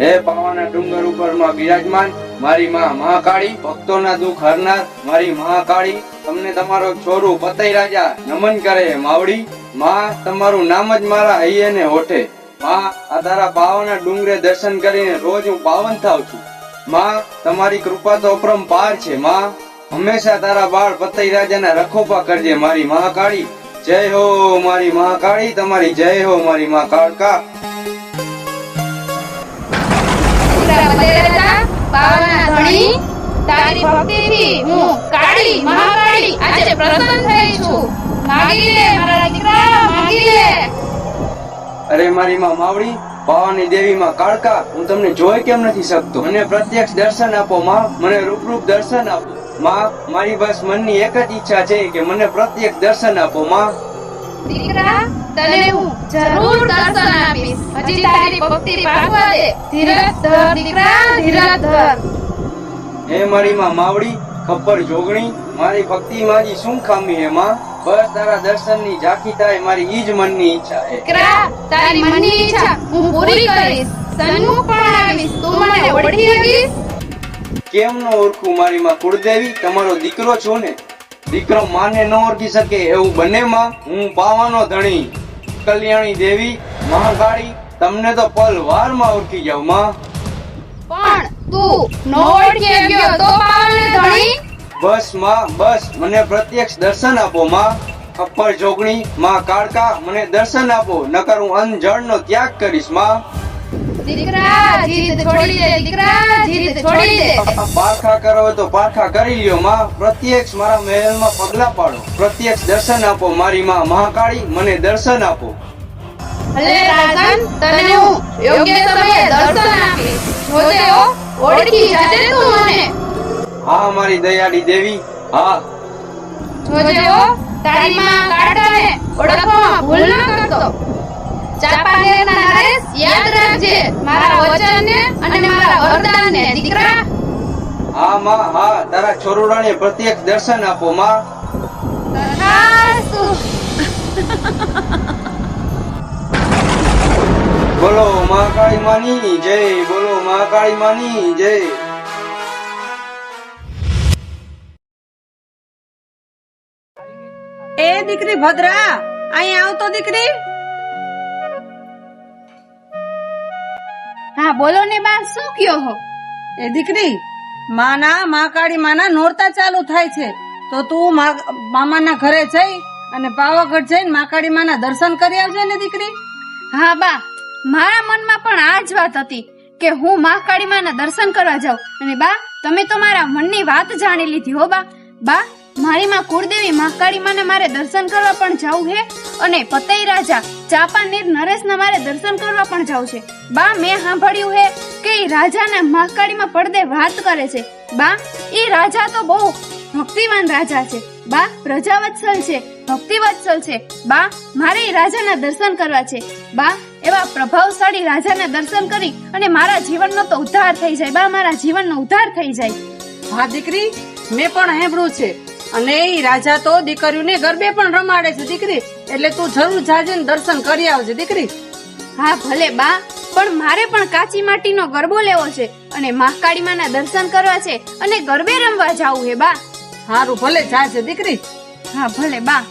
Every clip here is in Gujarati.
હે પાવાના ડુંગર ઉપર માં બિરાજમાન મારી માં મહાકાળી, ભક્તોના દુઃખ હરનાર મારી મહાકાળી, તમને તમારો છોરું પતઈ રાજા નમન કરે માવડી. માં તમારું નામ જ મારા હૈયે ને હોઠે. માં આ તારા પાવાના ડુંગરે દર્શન કરીને રોજ હું પાવન થાઉં છું. માં તમારી કૃપા તો અપરંપાર છે. માં હંમેશા તારા બાળ પતઈ રાજાના રખોપા કરજે મારી મહાકાળી. જય હો મારી મહાકાળી, તમારી જય હો મારી મા કાળકા. પાવાના ધણી, તારી ભક્તિથી હું કાળી મહાકાળી આજે પ્રસન્ન થઈ છું. માગી લે મારા દીકરા, માગી લે. અરે મારી માં માવડી, પાવાની દેવી માં કાળકા, હું તમને જોઈ કેમ નથી શકતો? મને પ્રત્યક્ષ દર્શન આપો માં, મને રૂપ દર્શન આપો માં. મારી બસ મનની એક જ ઈચ્છા છે કે મને પ્રત્યક્ષ દર્શન આપો માં. દીકરા, તને હું જરૂર દર્શન આપીશ. હજી તારી ભક્તિ પાકવા દે. ધીરજ ધર દીકરા, ધીરજ ધર. હે મારી માં માવડી, ખબર જોગણી, મારી ભક્તિ મારી શું ખામી હે માં? બસ તારા દર્શન ની ઝાંખી થાય, મારી ઈજ મનની ઈચ્છા હે. દીકરા, તારી મનની ઈચ્છા હું પૂરી કરીશ. સન્મુખ પણ આવીશ. તું મને ઓળખી શકીશ? કેમ ન ઓળખું મારી માં કુળદેવી, તમારો દીકરો છું ને. દીકરો માને ન ઓળખી શકે એવું બને માં? હું પાવાનો ધણી, કલ્યાણી દેવી મહાકાળી, તમને તો પલ વાર માં ઓળખી જાવ માં. પણ તું નો ઓળખી ગયો તો પાવાને ધણી? બસ માં, બસ મને પ્રત્યક્ષ દર્શન આપો માં. ખપ્પર જોગણી માં કાળકા, મને દર્શન આપો, નકર હું અંજળ નો ત્યાગ કરીશ માં. દીકરા, જીદ છોડી દે. દીકરા, જીદ છોડી દે. પારખા કરો તો પારખા કરી લ્યો માં. પ્રત્યક્ષ મારા મહેલ માં પગલા પાડો, પ્રત્યક્ષ દર્શન આપો મારી માં મહાકાળી, મને દર્શન આપો. ભલે રાજન, તને હું યોગ્ય સમયે દર્શન આપીશ. જોજે હો, ઓળખી જાજે તું મને. હા મારી દયાળી દેવી, હા. જોજે હો, તારી માં કાળકાને ઓળખવામાં ભૂલ ન કરતો. ચાપાનેરના નરેશ, યાદ રાખજે મારા વચનને અને મારા વરદાનને. દીકરા, હા માં, હા. તારા છોરુડાને પ્રત્યક્ષ દર્શન આપો માં. તથાસ્તુ. બોલો મહાકાળી માની જય, બોલો મહાકાળી માની જય. એ દીકરી ભદ્રા, અહીં આવતો દીકરી. હા બોલો ને બા, શું કયો હો? એ દીકરી, મહાકાળી માના નોરતા ચાલુ થાય છે, તો તું મામાના ઘરે જઈ અને પાવાગઢ જઈને મહાકાળી માના દર્શન કરી આવજે ને દીકરી. હા બા, મારા મનમાં પણ આ જ વાત હતી કે હું મહાકાળી માના દર્શન કરવા જાઉં. અને બા, તમે તો મારા મનની વાત જાણી લીધી હો બા. બા, મારી માં કુળદેવી મહાકાળી માને મારે દર્શન કરવા પણ જાવું હે, અને પતઈ રાજા ચાપાનેર નરેશના મારે દર્શન કરવા પણ જાવું છે. બા, મેં સાંભળ્યું હે કે ઈ રાજાના મહાકાળીમાં પડદે વાત કરે છે. બા, ઈ રાજા તો બહુ ભક્તિવાન રાજા છે. બા, પ્રજાવત્સલ છે, ભક્તિવત્સલ છે. બા, મારે ઈ રાજાના દર્શન કરવા છે. બા, એવા પ્રભાવશાળી રાજાના દર્શન કરી અને મારા જીવનનો તો ઉદ્ધાર થઈ જાય. બા, મારા જીવનનો ઉદ્ધાર થઈ જાય. હા દીકરી, મેં પણ સાંભળ્યું છે. અને ઈ રાજા તો દીકરીઓને ગરબે પણ રમાડે છે દીકરી, એટલે તું જરૂર જાજે ને દર્શન કરી આવજે દીકરી. હા ભલે બા, પણ મારે પણ કાચી માટીનો ગરબો લેવો છે અને મહાકાળી માના દર્શન કરવા છે અને ગરબે રમવા જાવું હે બા. હારું, ભલે જાજે દીકરી. હા ભલે બા.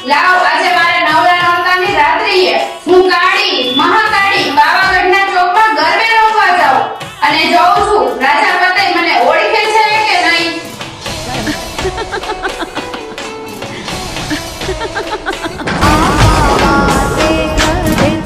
લાવ, આજે મારે નવરા નવતાની રાત્રિએ હું કાળી મહાકાળી પાવાગઢના ચોકમાં ગરબે રમવા જાઉં અને જોઉં છું રાજા પતઈ મને ઓળખે છે કે નહીં. આ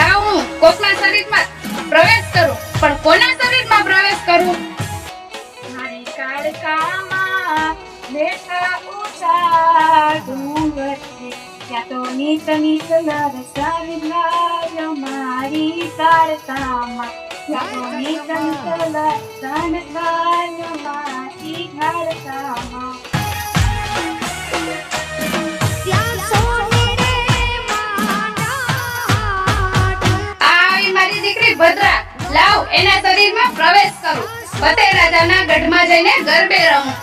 લાવ હું કોકના શરીરમાં પ્રવેશ કરું, પણ કોના શરીરમાં પ્રવેશ કરું? મારી કાળકામાં બેઠા ઊંચા ડુંગર છે, ત્યાં તો નીત નીત લરસાવી લાય મારી કાળકામાં, ત્યાં તો નીત નીત લરસાન લાય મારી કાળકામાં. મારી દીકરી ભદ્રા, લાવ એના શરીરમાં પ્રવેશ કરું, ફતેહ રાજાના ગઢમાં જઈને ગરબે રમું.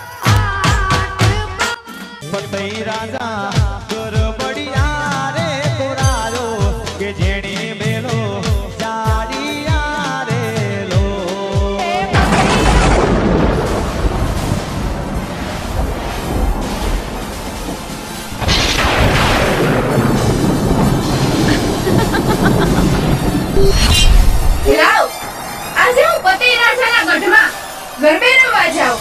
ફતેહ રાજા ગરબડિયા રે તોરારો કે જેણે મેલો જાડિયા રે લો. લાવ આજે હું ફતેહ રાજાના ગઢમાં ગરબે રમવા જાઉં.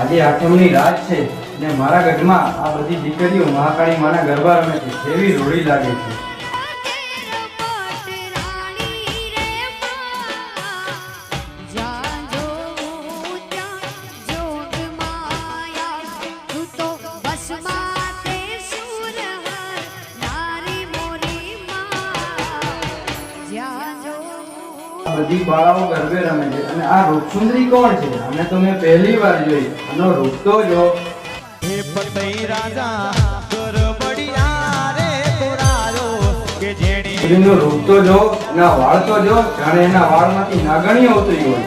આજે આઠમની રાત છે ને મારા ગઢમાં આ બધી દીકરીઓ મહાકાળી માના ગરબા રમે છે, કેવી રોડી લાગે છે. બધી બાળાઓ ગરબે રમે છે અને આ રૂપસુંદરી કોણ છે? આને તો મેં પહેલી વાર જોઈ. આનો રૂપ તો જો. હે ફતેહ રાજા ગરબડિયા રે તોરારો કે જેણે એનો રૂપ તો જો, એના વાળ તો જો, જાણે એના વાળમાંથી નાગણીઓ ઉતરી હોય.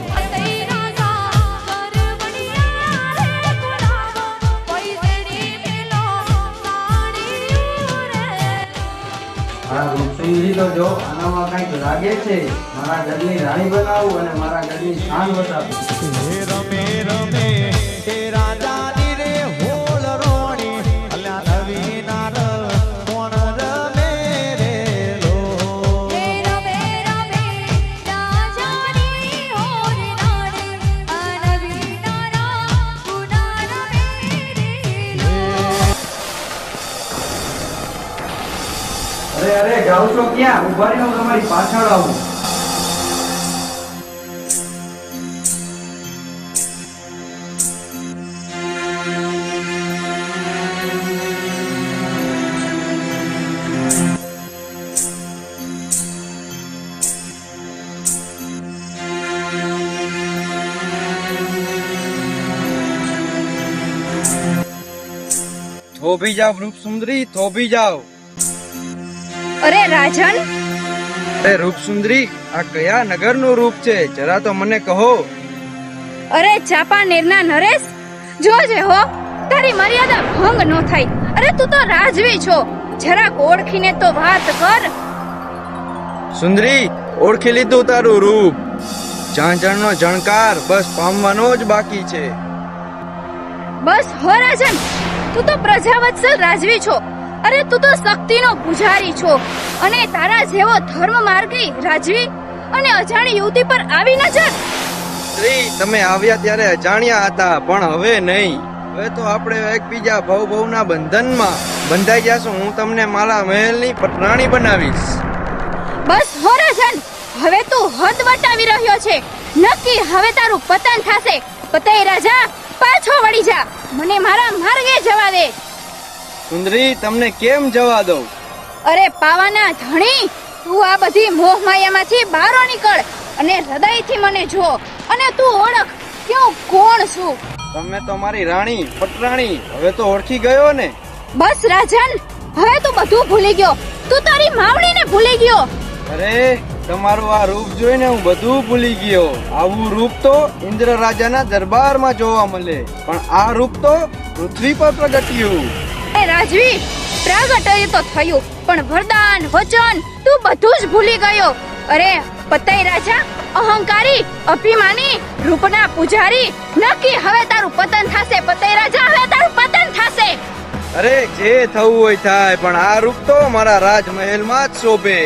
આ રૂપસુંદરી તો જો, આનામાં કંઈક લાગે છે. મારા ઘરની રાણી બનાવું અને મારા ઘરની શાન બતાવું. હે રમે રમે હે રાજાની રે હોલ રોણી અલ્યા નવી નાર કોણ રમે રે લો. હે રમે રમે જાઓ છો ક્યાં? ઉભા રહી, હું તમારી પાછળ આવું. થોભી જાઓ રૂપ સુંદરી, થોભી જાઓ. અરે રાજન, અરે રૂપ સુંદરી, આ કયા નગરનું રૂપ છે? જરા તો મને કહો. અરે ચાંપાનેરના નરેશ, જોજે હો, તારી મર્યાદા ભંગ ન થાય. અરે તું તો રાજવી છો, જરાક ઓળખીને તો વાત કર. સુંદરી, ઓળખી લીધું તારું રૂપ. ઝાંઝણનો ઝણકાર બસ પામવાનો જ બાકી છે. બસ હો રાજન, તું તો પ્રજાવત્સલ રાજવી છો. અરે તું તો શક્તિનો પૂજારી છો, અને તારા જેવો ધર્મ માર્ગી રાજવી અને અજાણી યુવતી પર આવી નજર. સુંદરી, તમે આવ્યા ત્યારે અજાણ્યા હતા, પણ હવે નહીં. હવે તો આપણે એકબીજા ભવના બંધનમાં બંધાઈ જશું. હું તમને મારા મહેલની પટરાણી બનાવીશ. બસ હો રાજન, હવે તું હદ વટાવી રહ્યો છે. નક્કી હવે તારું પતન થશે. પતઈ રાજા, પાછો વળી જા, મને મારા માર્ગે જવા દે. સુંદરી, તમને કેમ જવા દઉં? અરે પાવાના ધણી, તું આ બધી મોહ માયામાંથી બહાર નીકળ અને હૃદયથી મને જો, અને તું ઓળખ કે હું કોણ છું. તમે તો મારી રાણી પટરાણી હવે તો ઓળખી ગયો ને? બસ રાજન, હવે તું બધું ભૂલી ગયો. તું તારી માવડીને ભૂલી ગયો. અરે, તમારું આ રૂપ જોઈને હું બધું ભૂલી ગયો. આવું રૂપ તો ઇન્દ્ર રાજાના દરબારમાં જોવા મળે, પણ આ રૂપ તો પૃથ્વી પર પ્રગટ્યું. એ રાજવી, પ્રાગટ્ય તો થયું, પણ વરદાન વચન તું બધું જ ભૂલી ગયો. અરે પતઈ રાજા, અહંકારી, અભિમાની, રૂપના પૂજારી, નક્કી હવે તારું પતન થશે. પતઈ રાજા, હવે તારું પતન થશે. અરે જે થવું હોય થાય, પણ આ રૂપ તો મારા રાજમહેલમાં જ શોભે.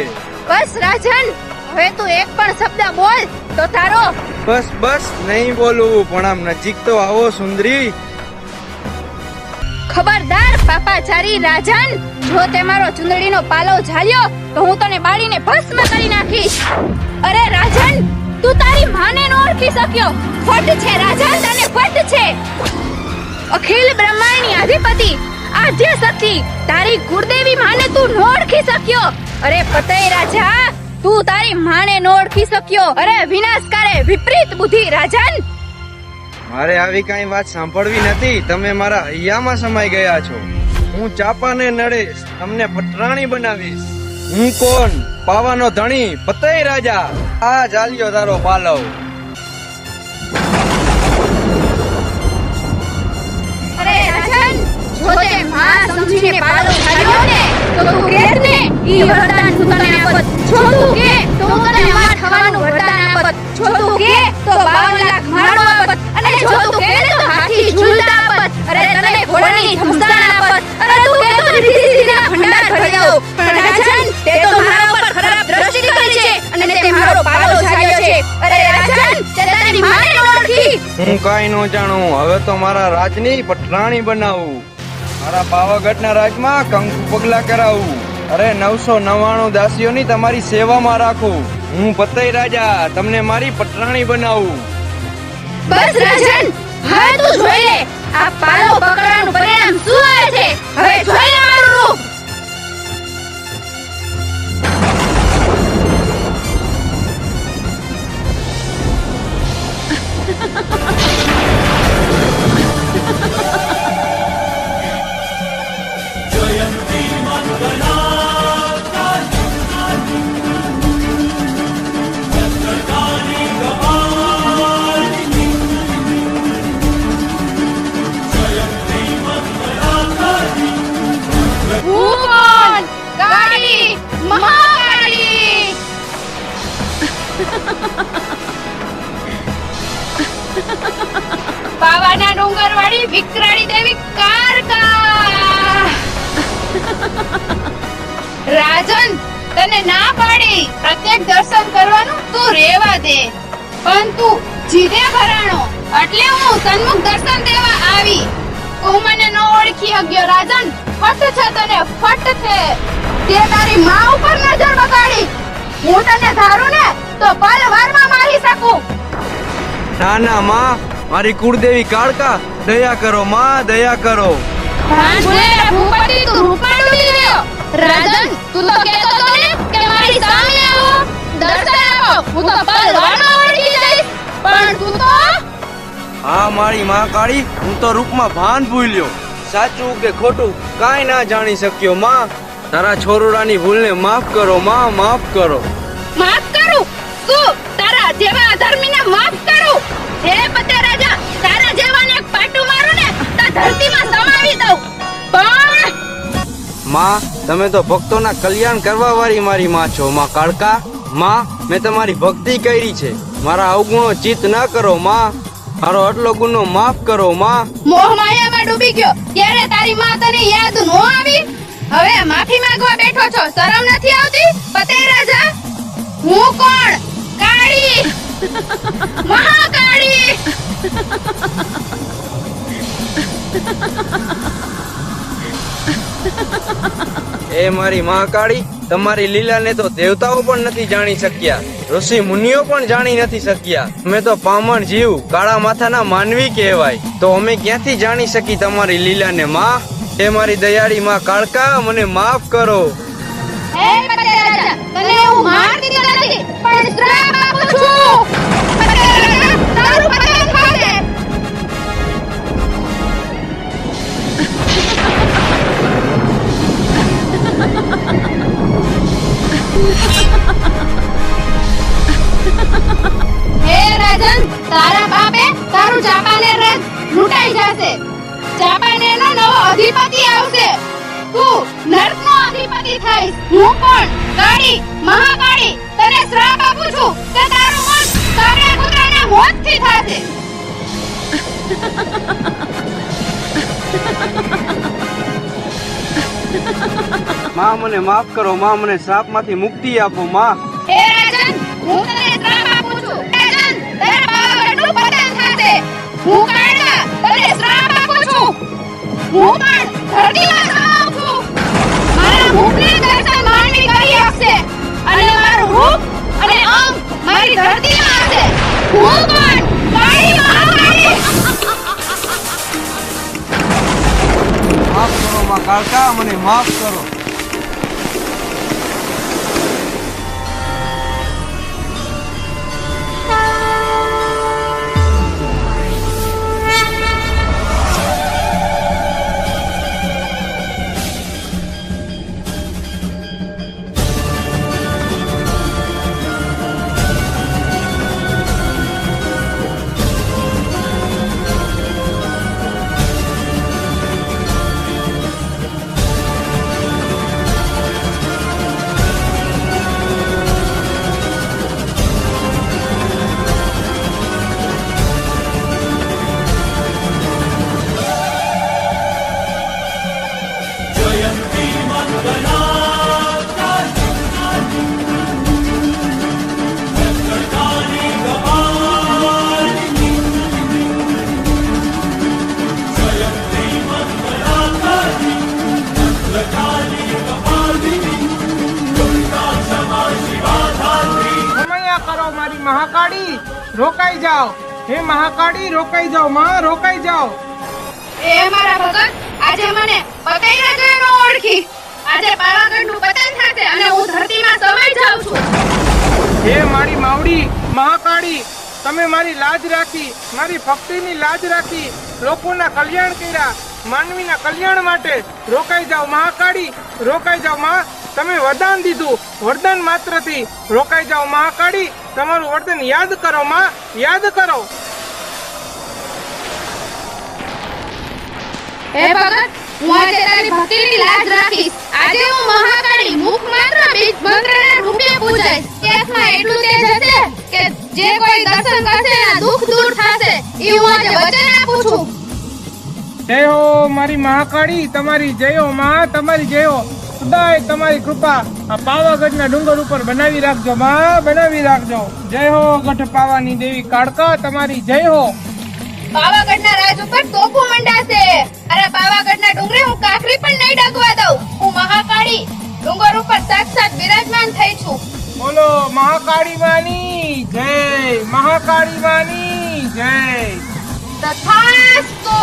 બસ રાજન, હવે તું એક પણ શબ્દ બોલ તો તારો. બસ બસ, નહીં બોલું, પણ આમ નજીક તો આવો સુંદરી. ખબરદાર પાપાચારી રાજન, જો તે મારો ચુંદડીનો પાલવ ઝાલ્યો તો હું તને બાળીને ભસ્મ કરી નાખીશ. અરે રાજન, તું તારી માને ન ઓળખી શક્યો. ફટ છે રાજન, તને ફટ છે. અખિલ બ્રહ્માંડની અધિપતિ, આદ્ય શક્તિ, તારી કુળદેવી માને તું ન ઓળખી શક્યો. અરે પતઈ રાજા, તું તારી માને ન ઓળખી શક્યો. અરે વિનાશકારે વિપરીત બુદ્ધિ રાજન. મારે આવી કઈ વાત સાંભળવી નથી. તમે મારા હૈયામાં સમાઈ ગયા છો. હું ચાપાને નડેશ, તમને પટરાણી બનાવીશ. હું કોણ? પાવાનો ધણી પતઈ રાજા. આ ચાલ્યો તારો પાલવ. અરે રાજન, જો તે માં સમજીને પાલવ ઝાલ્યો ને તો તું કહેત ને ઈ વરદાન હું તને આપત. જો તું કે તો હું તને માં થવાનું વરદાન આપત. જો તું કે તો 52 લાખ માળો આપત. અને જો તું કે તો હાથી ઝૂલતા આપત. અરે તને ઘોડાની ધમસાણ આપત. અરે તું કે તો રીતિના ભંડાર ભરી દઉં. પણ રાજન, તે તો મારા ઉપર ખરાબ દ્રષ્ટિ કરી છે અને તે મારો પાલવ ઝાલ્યો છે. અરે રાજન, તે તારી માને ઓળખી. હું કઈ ન જાણું. હવે તો મારા રાજની પટરાણી બનાવું. મારા પાવાગઢના રાજમાં કંકુ પગલા કરાવું. અરે 999 દાસીઓની તમારી સેવામાં રાખું. હું પતઈ રાજા તમને મારી પટરાણી બનાવું. બસ રાજન, હવે તું જોઈ લે આ પાલવ પકડવાનું પરિણામ શું આવે છે. હવે જોઈ લે મારું રૂપ. હું કોણ? કાળી, મહાકાળી. પાવાના ડુંગરવાળી વિકરાળી દેવી કારકા. રાજન, તને ના પાડી પ્રત્યેક દર્શન કરવાનું તું રેવા દે, પણ તું જીદે ભરાણો એટલે હું સન્મુખ દર્શન દેવા આવી. તું મને ન ઓળખી શક્યો રાજન. ફટ છે તને, ફટ છે. તે તારી માં ઉપર નજર બગાડી. હું તને ધારું ને તો પલવારમાં મારી શકું. ના ના માં, મારી કુળદેવી કાળકા, દયા કરો માં, દયા કરો. ભાંજોયા ભૂપતિ તું રૂપાળું થઈ ગયો. રાજન તું તો કહેતો તો ને કે મારી સામે આવો, દર્શન આપો, હું તો પલવારમાં વળગી જઈશ. પણ તું તો હા મારી માં કાળી, હું તો રૂપમાં ભાન ભૂલ્યો. સાચું કે ખોટું કાંઈ ના જાણી શક્યો માં. તારા છોરુડાની ભૂલને માફ કરો માં, માફ કરો. માફ કરું? શું તારા જેવા અધર્મીને માફ કરું? હે પતે રાજા, તારા જેવાને એક પાટું મારું ને તો ધરતીમાં સમાવી દઉં. પણ માં, તમે તો ભક્તોના કલ્યાણ કરવા વાળી મારી માં છો માં કાળકા. માં, મેં તમારી ભક્તિ કરી છે, મારા અવગુણો ચિત્ત ના કરો માં. મારો આટલો ગુનો માફ કરો માં. મોહ માયામાં ડૂબી ગયો ત્યારે તારી માં તને યાદ નો આવી? હવે માફી માંગવા બેઠો છો, શરમ નથી આવતી? પતે રાજા, હું કોણ? કાળી, મહાકાળી. એ મારી મહાકાળી, તમારી લીલાને તો દેવતાઓ પણ નથી જાણી શક્યા, ઋષિ મુનિઓ પણ જાણી નથી શક્યા. અમે તો પામણ જીવ, કાળા માથાના માનવી કહેવાય, તો અમે ક્યાંથી જાણી શકી તમારી લીલાને માં? એ મારી દયાળી માં કાળકા, મને માફ કરો. હે પતે રાજા, તને હું મારતી તો નથી, પણ શ્રાપ આપું છું. પતે રાજા, તારું પતન થશે. હે રાજન, તારા બાપે તારું ચાંપાનેર રાજ લૂંટાઈ જશે. ચાંપાનેરનો નવો અધિપતિ આવશે. તું નર્કનો અધિપતિ થઈશ. હું કોણ? કાળી, મહાકાળી. તને શ્રાપ આપું છું કે તારું મોત કાળિયા કૂતરાના મોતથી થશે. માં, મને માફ કરો માં, મને શ્રાપમાંથી મુક્તિ આપો માં. હે રાજન, હું તને શ્રાપ આપું છું. રાજન, તારા પાવાગઢનું પતન થશે. હું કાળકા, તને શ્રાપ આપું છું. હું પણ ધરતીમાં સમાવું છું. મારા મુખને દર્શન માનવી કરી આપશે અને મારું રૂપ અને અંગ મારી ધરતીમાં હશે. હું કોણ? કાળી, મહાકાળી. માફ કરો માં કાળકા, મને માફ કરો. મહાકાળી રોકાઈ જાઓ. હે મહાકાળી રોકાઈ જાઓ માં, રોકાઈ જાઓ. એ મારા ભગત, આજે મને પતે રાજા નો ઓળખી. આજે પાવાગઢનું પતન થશે અને હું ધરતીમાં સમાઈ જાઉં છું. હે મારી માવડી મહાકાળી, તમે મારી લાજ રાખી, મારી ભક્તિની લાજ રાખી, લોકોના કલ્યાણ કર્યા, માનવીના કલ્યાણ માટે. રોકાઈ જાઓ મહાકાળી, રોકાઈ જાઓ માં. તમે વરદાન દીધું, વરદાન માત્રથી રોકાઈ જાઓ મહાકાળી. તમારું વરદાન યાદ કરો માં, યાદ કરો. હે ભગત, હું આજે તારી ભક્તિની લાજ રાખીશ. આજે હું મહાકાળી મુખ માત્ર બીજ મંત્રના રૂપે પૂજાઈશ. કેસમાં એટલું તેજ હશે કે જે કોઈ દર્શન કરશે એના દુઃખ દૂર થશે. એ હું આજે વચન આપું છું. જય હો મારી મહાકાળી, તમારી જય હો માં, તમારી જય હો. સદાય તમારી કૃપા આ પાવાગઢના ડુંગર ઉપર બનાવી રાખજો માં, બનાવી રાખજો. જય હો ગઢ પાવાની દેવી કાળકા, તમારી જય હો. પાવાગઢના રાજ ઉપર તોપું મંડાશે. અરે પાવાગઢના ડુંગરે હું કાકરી પણ નહીં ડગવા દઉં. હું મહાકાળી ડુંગર ઉપર સાક્ષાત બિરાજમાન થઈ છું. બોલો મહાકાળી માની જય, મહાકાળી માની જય. તથાસ્તુ.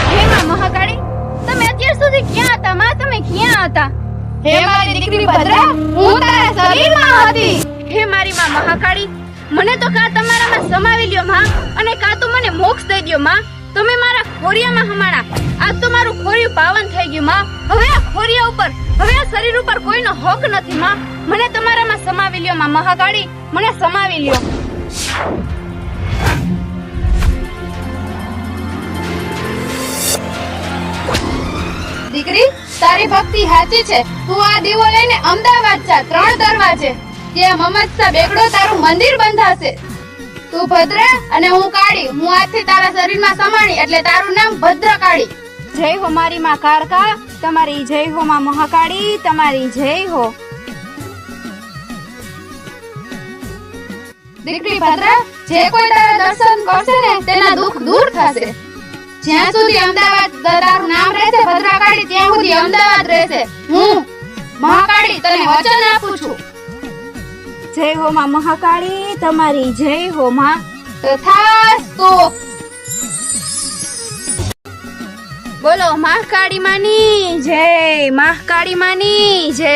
હે માં મહાકાળી, તમે અત્યાર સુધી ક્યાં હતા માં? તમે ક્યાં હતા? હે મારી દીકરી ભદ્રા, હું તારા શરીરમાં હતી. હે મારી માં મહાકાળી, મને તો કા તમારામાં સમાવી લ્યો માં, અને કા તો મને મોક્ષ દઈ દ્યો માં. તમે મારા ખોરિયામાં હમાણા. આજ તો મારું ખોરિયું પાવન થઈ ગયું માં. હવે આ ખોરિયા ઉપર, હવે આ શરીર ઉપર કોઈનો હક નથી માં. મને તમારામાં સમાવી લ્યો માં મહાકાળી, મને સમાવી લ્યો. દીકરી, તારી ભક્તિ સાચી છે. તું આ દીવો લઈને અમદાવાદ જા, 3 દરવાજે. ત્યાં મમત્સા બેગડો તારું મંદિર બંધાશે. તું ભદ્રા અને હું કાળી. હું આજથી તારા શરીરમાં સમાણી, એટલે તારું નામ ભદ્રકાળી. જય હો મારી માં કાળકા, તમારી જય હો માં મહાકાળી, તમારી જય હો. દીકરી ભદ્રા, જે કોઈ તારા દર્શન કરશે ને તેના દુઃખ દૂર થશે. જ્યાં સુધી અમદાવાદ તારું નામ રહેશે ભદ્રકાળી, ત્યાં સુધી અમદાવાદ રહેશે. હું મહાકાળી તને વચન આપું છું. જય હો માં મહાકાળી, તમારી જય હો માં. તથાસ્તુ. બોલો મહાકાળી માની જય, મહાકાળી માની જય.